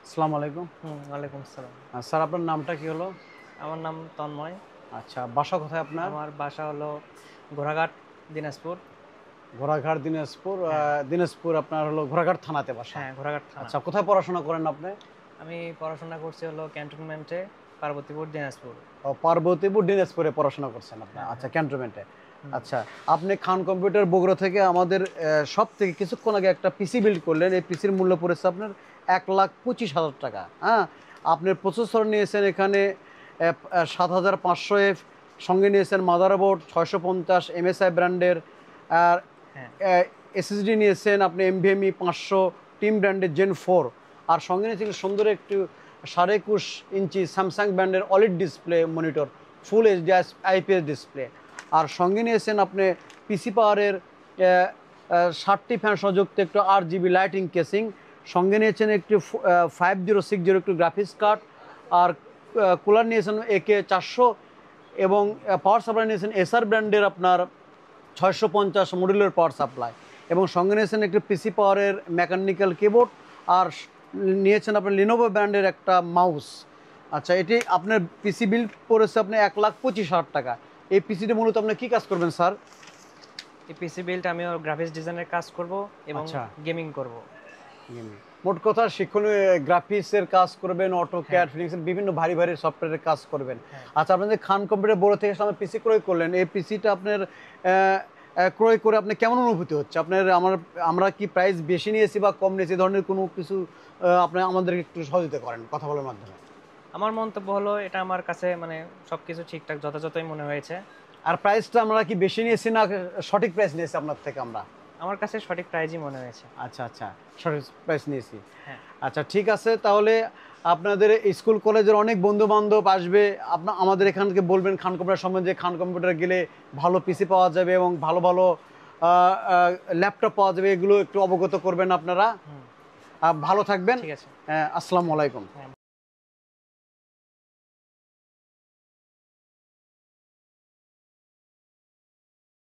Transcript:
আসসালামু আলাইকুম। ওয়ালাইকুম আসসালাম। স্যার আপনার নামটা কি হলো? আমার নাম তন্ময়। আচ্ছা, বাসা কোথায় আপনার? আমার বাসা হলো ঘোড়াঘাট, দিনাজপুর। ঘোড়াঘাট, দিনাজপুর। হ্যাঁ, দিনাজপুর আপনার হলো ঘোড়াঘাট থানাতে বাসা। হ্যাঁ, ঘোড়াঘাট থানা। আচ্ছা, কোথায় পড়াশোনা করেন আপনি? আমি পড়াশোনা করছি হলো ক্যান্টনমেন্টে, পার্বতীপুর, দিনাজপুর। পার্বতীপুর, দিনাজপুরে পড়াশোনা করছেন আপনার। হ্যাঁ, আচ্ছা, হ্যাঁ। ক্যান্টনমেন্টে। হুম, আচ্ছা, আপনি খান কম্পিউটার বগুড়া থেকে আমাদের সব থেকে কিছুক্ষণ আগে একটা পিসি বিল্ড করলেন। এই পিসির মূল্য পড়েছে আপনার ১,২৫,০০০ টাকা। হ্যাঁ, আপনার প্রসেসর নিয়েছেন এখানে ৭,৫০০F, সঙ্গে নিয়েছেন মাদারবোর্ড ৬৫০ MSI ব্র্যান্ডের, আর হ্যাঁ, এসএসডি নিয়েছেন আপনি NVMe ৫০০ টিম ব্র্যান্ডের Gen 4, আর সঙ্গে নিয়েছেন সুন্দর একটু ২১.৫ ইঞ্চি স্যামসাং ব্র্যান্ডের OLED display monitor, full HD IPS display. আর সঙ্গে নিয়েছেন আপনি পিসি পাওয়ারের 60টি ফ্যান সংযুক্ত একটু RGB লাইটিং কেসিং, সঙ্গে নিয়েছেন একটি 5060 একটু গ্রাফিক্স কার্ড, আর কুলার নিয়েছেন AK 400, এবং পাওয়ার সাপ্লাই নিয়েছেন এসআর ব্র্যান্ডের আপনার ৬৫০ মডুলার পাওয়ার সাপ্লাই, এবং সঙ্গে নিয়েছেন একটি পিসি পাওয়ারের মেকানিক্যাল কিবোর্ড, আর নিয়েছেন আপনার লিনোভো ব্র্যান্ডের একটা মাউস। আচ্ছা, এটি আপনার পিসি বিল পড়েছে আপনার ১,২৫,০০০ টাকা। এই পিসিটি মূলত আপনি কী কাজ করবেন স্যার? এই পিসি বিল্ড আমি গ্রাফিক্স ডিজাইনের কাজ করব এবং আচ্ছা, গেমিং করব। মোট কথা শিক্ষণীয় গ্রাফিক্সের কাজ করবেন, হ্যাঁ, অটোক্যাড, ফিনিক্সের বিভিন্ন ভারী ভারী সফটওয়্যারের কাজ করবেন। হ্যাঁ। আচ্ছা, আপনাদের খান কম্পিউটার বড় থেকে সামনে পিসি ক্রয় করলেন, এই পিসিটা আপনার ক্রয় করে আপনি কেমন অনুভূতি হচ্ছে আপনার? আমরা কি প্রাইস বেশি নিয়েছি বা কম নিয়েছি, এই ধরনের কোনো কিছু আপনি আমাদেরকে একটু সহযোগিতা করেন কথা বলার মাধ্যমে। আমার মন্তব্য হলো এটা আমার কাছে মানে সবকিছু ঠিকঠাক যথাযথই মনে হয়েছে। আর প্রাইসটা আমরা কি বেশি নিয়েছি না সঠিক প্রাইস নিয়েছি আপনার থেকে আমরা? আমার কাছে সঠিক প্রাইজই মনে হয়েছে। আচ্ছা, আচ্ছা, সঠিক প্রাইস নিয়েছি। হ্যাঁ, আচ্ছা, ঠিক আছে, তাহলে আপনাদের স্কুল কলেজের অনেক বন্ধু বান্ধব আসবে, আমাদের এখান থেকে বলবেন খান কম্পিউটার সম্বন্ধে, খান কম্পিউটার গেলে ভালো পিসি পাওয়া যাবে এবং ভালো ভালো ল্যাপটপ পাওয়া যাবে, এগুলো একটু অবগত করবেন আপনারা। হুম, ভালো থাকবেন। ঠিক আছে। আসসালামু আলাইকুম। হ্যাঁ।